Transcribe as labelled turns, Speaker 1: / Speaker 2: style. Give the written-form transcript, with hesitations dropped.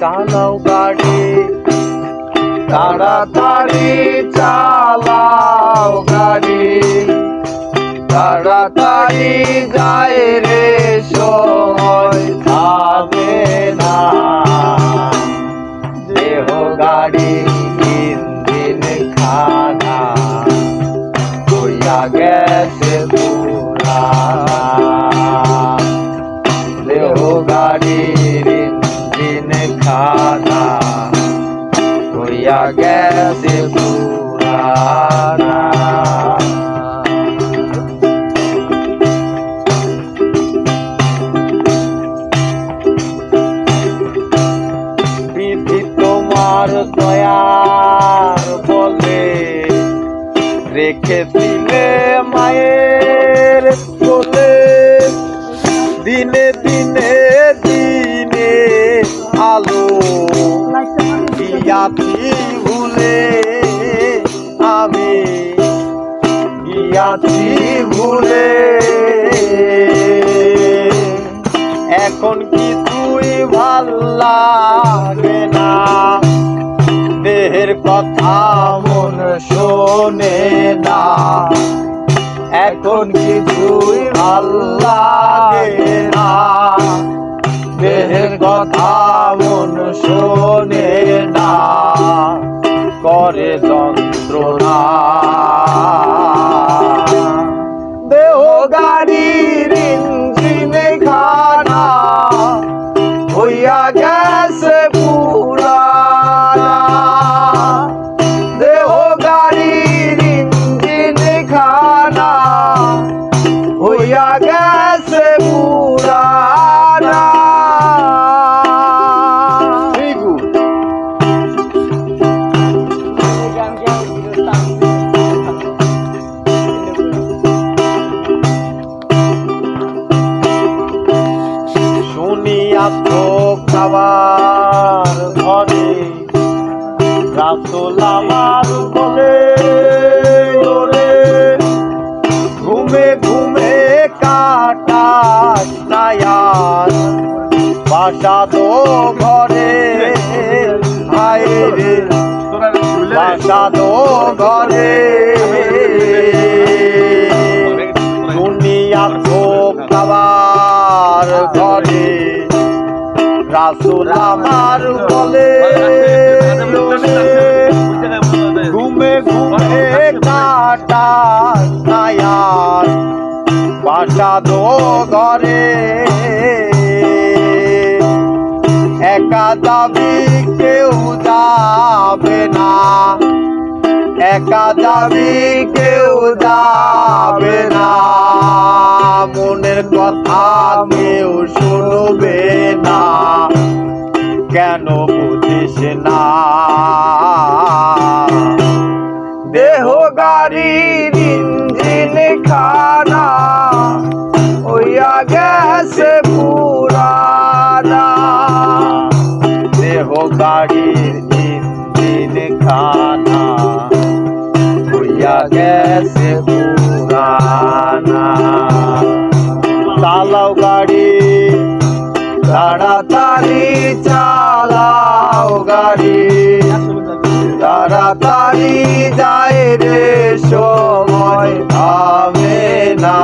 Speaker 1: চালাও গাড়ি, তাড়াতাড়ি চালাও গাড়ি, তাড়াতাড়ি যায় রে সময় থামে না। দেহ গাড়ি ইঞ্জিন খানা হইয়া গেছে পুরানা। দেহ গাড়ির ইঞ্জিন খানা হইয়া গেছে পুরানা। তোমার দয়ার বলে রেখে দিলে মায়ের কোলে, দিনে দিনে দিনে আলো গিয়াছি ভুলে, আমি গিয়াছি ভুলে। এখন কিছুই ভাল লাগে না, দেহের কথা মন শোনে না। এখন কিছুই ভাল লাগে না, দেহের কথা মন শোনে না, করে যন্ত্রণা। দেহ গাড়ির ইঞ্জিন খানা হইয়া গেছে পুরানা। দেহ গাড়ির ইঞ্জিন খানা হইয়া গেছে পুরানা। শুনিয়া তো খাবার ঘরে রাসূল আমার বলে, ওরে ঘুমে ঘুমে কাটাস না আর বাসা তো ঘরে। হায় রে বাসা তো ঘরে, দুনিয়া তো খাবার ঘরে রাসূল আমার বলে, ঘুমে ঘুমে কাটাস না আর বাসা তো ঘরে। একা যাবি কেউ যাবে না, একা যাবি কেউ যাবে না, মনের কথা কেউ শুনবে না, কেন বুঝিস না। দেহ গাড়ির ইঞ্জিন খানা হইয়া গেছে পুরানা। দেহ গাড়ির ইঞ্জিন খানা হইয়া গেছে পুরানা। চালাও গাড়ি, তাড়াতাড়ি চালাও গাড়ি, তাড়াতাড়ি যায় রে সময় থামে না।